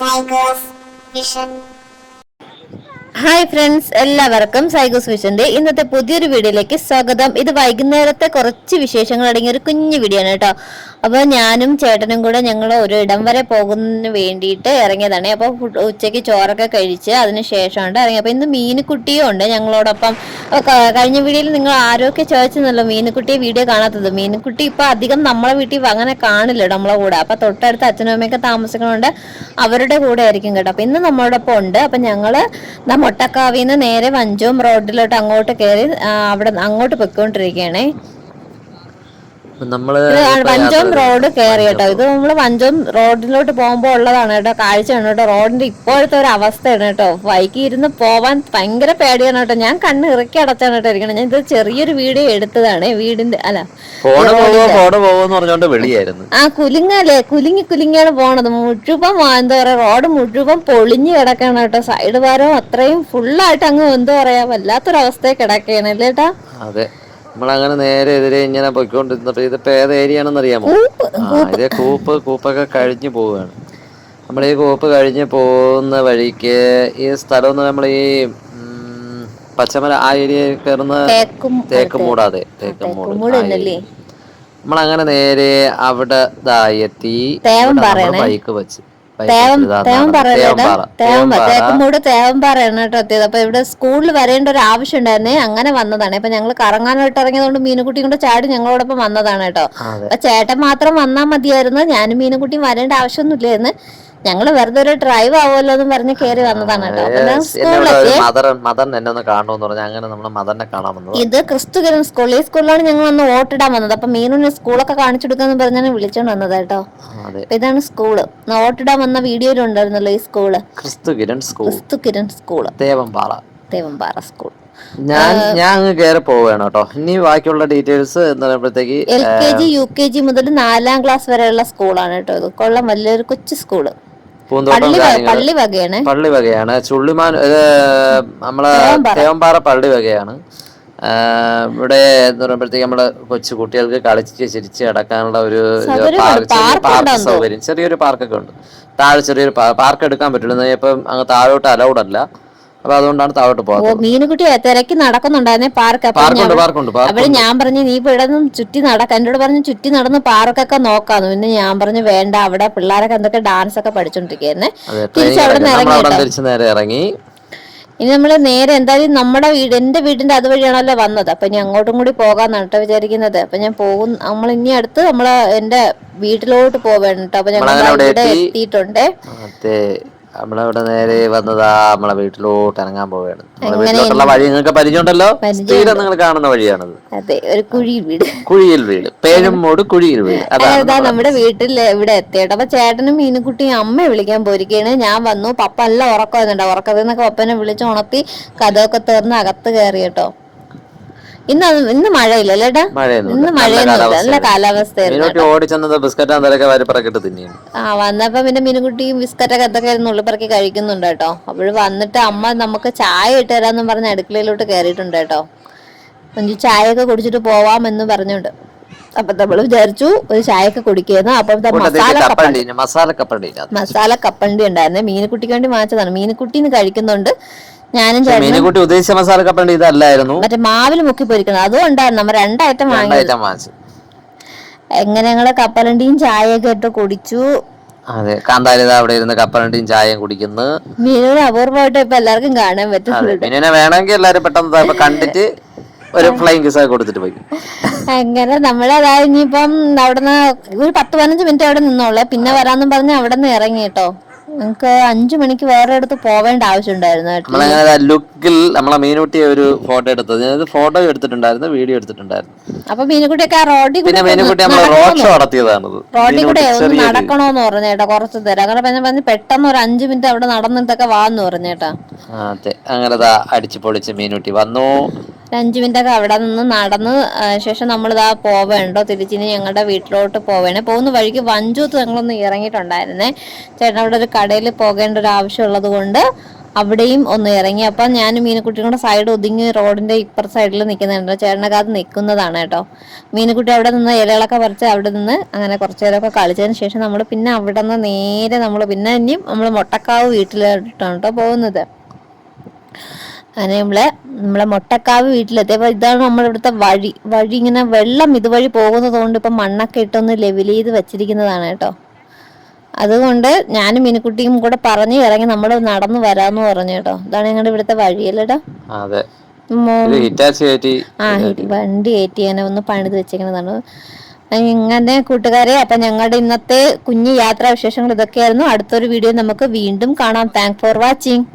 Tigers Vision. Hi friends, എല്ലാവർക്കും സൈഗോസ് വിഷന്റെ ഇന്നത്തെ പുതിയൊരു വീഡിയോയിലേക്ക് സ്വാഗതം. ഇത് വൈകുന്നേരത്തെ കുറച്ച് വിശേഷങ്ങൾ അടങ്ങിയ ഒരു കുഞ്ഞു വീഡിയോ ആണ് കേട്ടോ. അപ്പോൾ ഞാനും ചേട്ടനും കൂടെ ഞങ്ങൾ ഒരു ഇടം വരെ പോകുന്നതിന് വേണ്ടിയിട്ട് ഇറങ്ങിയതാണ്. അപ്പോൾ ഉച്ചയ്ക്ക് ചോറൊക്കെ കഴിച്ച് അതിന് ശേഷമാണ് ഇറങ്ങി. അപ്പോൾ ഇന്ന് മീനുക്കുട്ടിയും ഉണ്ട് ഞങ്ങളോടൊപ്പം. കഴിഞ്ഞ വീഡിയോയിൽ നിങ്ങൾ ആരൊക്കെ ചോദിച്ചെന്നല്ലോ മീനുക്കുട്ടിയെ വീഡിയോ കാണാത്തത്. മീനുക്കുട്ടി ഇപ്പൊ അധികം നമ്മളെ വീട്ടിൽ അങ്ങനെ കാണില്ല നമ്മളെ കൂടെ. അപ്പൊ തൊട്ടടുത്ത് അച്ഛനും അമ്മയൊക്കെ താമസിക്കുന്നുണ്ട്, അവരുടെ കൂടെ ആയിരിക്കും കേട്ടോ. അപ്പൊ ഇന്ന് നമ്മളോടൊപ്പം ഉണ്ട്. അപ്പൊ ഞങ്ങള് മൊട്ടക്കാവിന്ന് നേരെ വഞ്ചോം റോഡിലോട്ട് അങ്ങോട്ട് കയറി അവിടെ അങ്ങോട്ട് പൊയ്ക്കൊണ്ടിരിക്കുകയാണേ. വഞ്ചോം റോഡ് കയറി കേട്ടോ. ഇത് നമ്മള് വഞ്ചോം റോഡിലോട്ട് പോകുമ്പോ ഉള്ളതാണ് കേട്ടോ, കാഴ്ചയാണ് കേട്ടോ. റോഡിന്റെ ഇപ്പോഴത്തെ ഒരു അവസ്ഥയാണ് കേട്ടോ. ബൈക്കിൽ ഇരുന്ന് പോവാൻ ഭയങ്കര പേടിയാണ് കേട്ടോ. ഞാൻ കണ്ണ് ഇറക്കി അടച്ചാണ് കേട്ടോ ഇരിക്കണം. ഞാൻ ഇത് ചെറിയൊരു വീഡിയോ എടുത്തതാണ് വീടിന്റെ കുലുങ്ങിയാണ് പോണത്. മുഴുവൻ എന്താ പറയാ, റോഡ് മുഴുവൻ പൊളിഞ്ഞു കിടക്കാണ് കേട്ടോ. സൈഡ് ഭാരം അത്രയും ഫുള്ളായിട്ട് അങ്ങ് എന്താ പറയാ വല്ലാത്തൊരവസ്ഥയെ കിടക്കുകയാണ് അല്ലേ ഏട്ടാ. നമ്മളങ്ങനെ നേരെ എതിരെ ഇങ്ങനെ പൊയ്ക്കൊണ്ടിരുന്നപ്പോ ഇതിപ്പോ ഏത് ഏരിയ ആണെന്ന് അറിയാമോ? ഇത് കൂപ്പൊക്കെ കഴിഞ്ഞു പോവുകയാണ്. നമ്മൾ ഈ കൂപ്പ് കഴിഞ്ഞ് പോകുന്ന വഴിക്ക് ഈ സ്ഥലം എന്ന് നമ്മൾ ഈ പച്ചമല ആ ഏരിയ കയറുന്ന തേക്കുമൂട് നമ്മളങ്ങനെ നേരെ അവിടെ എത്തി ബൈക്ക് വെച്ച് തേവമ്പാറയാണ് കേട്ടോ എത്തിയത്. അപ്പൊ ഇവിടെ സ്കൂളിൽ വരേണ്ട ഒരു ആവശ്യം ഉണ്ടായിരുന്നേ, അങ്ങനെ വന്നതാണ്. അപ്പൊ ഞങ്ങൾ കറങ്ങാനായിട്ട് ഇറങ്ങിയതുകൊണ്ട് മീനുകുട്ടി കൊണ്ട് ചാടി ഞങ്ങളോടൊപ്പം വന്നതാണ് കേട്ടോ. അപ്പൊ ചേട്ടൻ മാത്രം വന്നാൽ മതിയായിരുന്നു, ഞാനും മീനുകുട്ടിയും വരേണ്ട ആവശ്യമൊന്നുമില്ലായിരുന്നു. ഞങ്ങള് വെറുതെ ഒരു ഡ്രൈവ് ആവുമല്ലോ എന്ന് പറഞ്ഞ് കയറി വന്നതാണ് കേട്ടോ. ഇത് ക്രിസ്തുകിരൺ സ്കൂൾ, ഈ സ്കൂളിലാണ് ഞങ്ങൾ വന്ന് വോട്ടിടാൻ വന്നത്. അപ്പൊ മീനുവിന് സ്കൂളൊക്കെ കാണിച്ചു കൊടുക്കാന്ന് പറഞ്ഞാണ് വിളിച്ചോണ്ട് വന്നത് കേട്ടോ. ഇതാണ് സ്കൂള്, വോട്ടിടാൻ വന്ന വീഡിയോയിൽ ഉണ്ടായിരുന്നല്ലോ ഈ സ്കൂള്, ക്രിസ്തുകിരൺ സ്കൂള്, തേവമ്പാറ സ്കൂൾ. ഞാൻ അങ്ങ് കയറി പോവുകയാണ് കേട്ടോ. ഇനി ബാക്കിയുള്ള ഡീറ്റെയിൽസ് എന്താ പറയുമ്പോഴത്തേക്ക് LKG UKG മുതൽ 4ാം ക്ലാസ് വരെയുള്ള സ്കൂളാണ് കേട്ടോ. ഇത് കൊള്ളാം, വലിയൊരു കൊച്ചു സ്കൂള്. പള്ളി വകയാണ്. ചുള്ളിമാൻ നമ്മളെ തേവമ്പാറ പള്ളി വകയാണ്. ഇവിടെ എന്ന് പറയുമ്പോഴത്തേക്ക് നമ്മള് കൊച്ചു കുട്ടികൾക്ക് കളിച്ച് ചിരിച്ച് കിടക്കാനുള്ള ഒരു പാർക്ക് സൗകര്യം, ചെറിയൊരു പാർക്കൊക്കെ ഉണ്ട്. താഴെ ചെറിയൊരു പാർക്ക് എടുക്കാൻ പറ്റുള്ളൂ. ഇപ്പം അങ്ങ് താഴോട്ട് അലൗഡ് അല്ല. അപ്പൊ അതുകൊണ്ടാണ് താഴോട്ട് പോകുന്നത്. മീനുകുട്ടി തിരക്കി നടക്കുന്നുണ്ടായിരുന്നേ പാർക്ക്. അവിടെ ഞാൻ പറഞ്ഞു നീ ഇപ്പൊ ഇവിടെ നിന്ന് ചുറ്റി നടക്ക, എന്നോട് പറഞ്ഞു ചുറ്റി നടന്ന് പാർക്കൊക്കെ നോക്കാന്ന്. പിന്നെ ഞാൻ പറഞ്ഞു വേണ്ട, അവിടെ പിള്ളേരൊക്കെ എന്തൊക്കെ ഡാൻസ് ഒക്കെ പഠിച്ചോണ്ടിരിക്കുന്നേ. തിരിച്ച് നേരെ ഇറങ്ങി. ഇനി നമ്മള് നേരെ എന്തായാലും നമ്മുടെ എന്റെ വീടിന്റെ അതുവഴിയാണല്ലോ വന്നത്. അപ്പൊ ഇനി അങ്ങോട്ടും കൂടി പോകാന്നാണ് കേട്ടോ വിചാരിക്കുന്നത്. അപ്പൊ ഞാൻ പോകും, നമ്മൾ ഇനി അടുത്ത് എന്റെ വീട്ടിലോട്ട് പോവേണ്ട കേട്ടോ. അപ്പൊ ഞങ്ങൾ ഇവിടെ എത്തിയിട്ടുണ്ട്. നമ്മളവിടെ നേരെ വന്നതാ നമ്മളെ വീട്ടിലോട്ട് ഇറങ്ങാൻ പോവുകയാണ്. നമ്മളെ വീട്ടിലോട്ടുള്ള വഴി നിങ്ങൾക്ക് പരിചയമുണ്ടല്ലോ, സ്ഥിരം നിങ്ങൾ കാണുന്ന വഴിയാണത്. അതെ, ഒരു കുഴിയിൽ വീട്, പേഴുമൂട് കുഴിയിൽ വീട്. അതാ നമ്മുടെ വീട്ടിൽ ഇവിടെ എത്തിയിട്ട്. അപ്പൊ ചേട്ടനും മീനുകുട്ടിയും അമ്മയെ വിളിക്കാൻ പോയിരിക്കുകയാണ്. ഞാൻ വന്നു, പപ്പ എല്ലാം ഉറക്കമായിരുന്നുണ്ടോ. ഉറക്കത്തിൽ നിന്നൊക്കെ പപ്പനെ വിളിച്ച് ഉണർത്തി കഥയൊക്കെ തീർന്ന് അകത്ത് കയറി കേട്ടോ. ഇന്ന് മഴയില്ലല്ലേ ഏട്ടാ, ഇന്ന് മഴയൊന്നുമില്ല, നല്ല കാലാവസ്ഥയായിരുന്നു. വന്നപ്പോ പിന്നെ മീനുകുട്ടിയും ബിസ്ക്കറ്റൊക്കെ എന്തൊക്കെ ഉള്ളിപ്പറക്കി കഴിക്കുന്നുണ്ട് കേട്ടോ. അപ്പോൾ വന്നിട്ട് അമ്മ നമുക്ക് ചായ ഇട്ട് തരാന്ന് പറഞ്ഞ് അടുക്കളയിലോട്ട് കയറിയിട്ടുണ്ട് കേട്ടോ. ചായയൊക്കെ കുടിച്ചിട്ട് പോവാമെന്ന് പറഞ്ഞുണ്ട്. അപ്പൊ നമ്മൾ വിചാരിച്ചു ഒരു ചായയൊക്കെ കുടിക്കുന്നു. അപ്പോഴത്തെ മസാല കപ്പണ്ടി ഉണ്ടായിരുന്നേ, മീനുകുട്ടിക്ക് വേണ്ടി വാങ്ങിച്ചതാണ്. മീനുകുട്ടിന്ന് കഴിക്കുന്നുണ്ട്. ഞാനും മീനുകുട്ടി ഉദ്ദേശിച്ച മസാല കപ്പണ്ടി ഇതല്ലായിരുന്നു, മറ്റേ മാവിൽ മുക്കി പൊരിക്കണം. അതും ഉണ്ടായിരുന്നു. നമ്മൾ 2 ഐറ്റം വാങ്ങിച്ചു. എങ്ങനെ ഞങ്ങള് കപ്പലണ്ടിയും ചായയൊക്കെ ഇട്ട് കുടിച്ചു. അതെ, കാന്താരിത അവിടെ ഇരുന്ന് കപ്പലണ്ടിയും ചായയും കുടിക്കുന്നു. മീനുവിനെ അപൂർവമായിട്ട് ഇപ്പൊ എല്ലാവർക്കും കാണാൻ പറ്റുന്നുണ്ട്. മീനുവിനെ വേണമെങ്കിൽ എല്ലാരും പെട്ടെന്ന് കണ്ടിട്ട് ഒരു ഫ്ലൈങ് കിസ് ഒക്കെ കൊടുത്തിട്ട് പോയി. അങ്ങനെ നമ്മളതായി ഇനിയിപ്പം അവിടുന്ന് ഒരു 10-15 മിനിറ്റ് അവിടെ നിന്നോളെ, പിന്നെ വരാന്നും പറഞ്ഞ് അവിടെ നിന്ന് ഇറങ്ങി കേട്ടോ. നമുക്ക് 5 മണിക്ക് വേറെ അടുത്ത് പോവേണ്ട ആവശ്യം ഉണ്ടായിരുന്നു. ലുക്കിൽ നമ്മളെ മീനുകുട്ടി ഒരു ഫോട്ടോ എടുത്തത്, ഫോട്ടോ എടുത്തിട്ടുണ്ടായിരുന്നു, വീഡിയോ എടുത്തിട്ടുണ്ടായിരുന്നു. അപ്പൊ മീനുകുട്ടിയൊക്കെ റോഡിൽ കൂടെ നടക്കണോന്ന് പറഞ്ഞേട്ടാ കുറച്ച് തരാം. അങ്ങനെ പറഞ്ഞ് പെട്ടെന്ന് ഒരു 5 മിനിറ്റ് അവിടെ നടന്നിട്ടൊക്കെ വാന്ന് പറഞ്ഞേട്ടാ. അതെ, അങ്ങനെ അടിച്ചു പൊളിച്ച് മീനുകുട്ടി വന്നു. 5 മിനിറ്റ് ഒക്കെ അവിടെ നിന്ന് നടന്ന് ശേഷം നമ്മളിതാ പോവേണ്ടോ തിരിച്ചിനി ഞങ്ങളുടെ വീട്ടിലോട്ട് പോവേണേ. പോകുന്ന വഴിക്ക് വഞ്ചൂത്ത് ഞങ്ങളൊന്ന് ഇറങ്ങിയിട്ടുണ്ടായിരുന്നേ. ചേട്ടൻ അവിടെ ഒരു കടയിൽ പോകേണ്ട ഒരു ആവശ്യം ഉള്ളത് കൊണ്ട് അവിടെയും ഒന്ന് ഇറങ്ങി. അപ്പം ഞാനും മീനുകുട്ടിയും കൂടെ സൈഡ് ഒതുങ്ങി റോഡിന്റെ ഇപ്പുറ സൈഡിൽ നിൽക്കുന്നുണ്ട്. ചേട്ടനൊക്കെ അത് നിൽക്കുന്നതാണ് കേട്ടോ. മീനുകുട്ടി അവിടെ നിന്ന് ഇലകളൊക്കെ പറിച്ച് അവിടെ നിന്ന് അങ്ങനെ കുറച്ചു നേരമൊക്കെ കളിച്ചതിന് ശേഷം നമ്മൾ പിന്നെ അവിടെ നിന്ന് നേരെ നമ്മൾ പിന്നെ ഇനിയും നമ്മൾ മൊട്ടക്കാവ് വീട്ടിലോട്ടാണ് കേട്ടോ പോകുന്നത്. അങ്ങനെ നമ്മളെ മൊട്ടക്കാവ് വീട്ടിലെത്തിയപ്പോൾ ഇതാണ് നമ്മളിവിടുത്തെ വഴി ഇങ്ങനെ വെള്ളം ഇതുവഴി പോകുന്നത് കൊണ്ട് ഇപ്പം മണ്ണൊക്കെ ഇട്ടൊന്ന് ലെവൽ ചെയ്ത് വെച്ചിരിക്കുന്നതാണ് കേട്ടോ. അതുകൊണ്ട് ഞാനും മീനുകുട്ടിയും കൂടെ പറഞ്ഞു ഇറങ്ങി നമ്മൾ നടന്നു വരാന്ന് പറഞ്ഞു കേട്ടോ. ഇതാണ് ഞങ്ങളുടെ ഇവിടുത്തെ വഴിയല്ലേടാ. വണ്ടി കയറ്റി അങ്ങനെ ഒന്ന് പണിത് വെച്ചിരിക്കുന്നതാണ്. ഇങ്ങനെ കൂട്ടുകാരെ, അപ്പൊ ഞങ്ങളുടെ ഇന്നത്തെ കുഞ്ഞു യാത്രാ വിശേഷങ്ങൾ ഇതൊക്കെയായിരുന്നു. അടുത്തൊരു വീഡിയോ നമുക്ക് വീണ്ടും കാണാം. Thank for watching.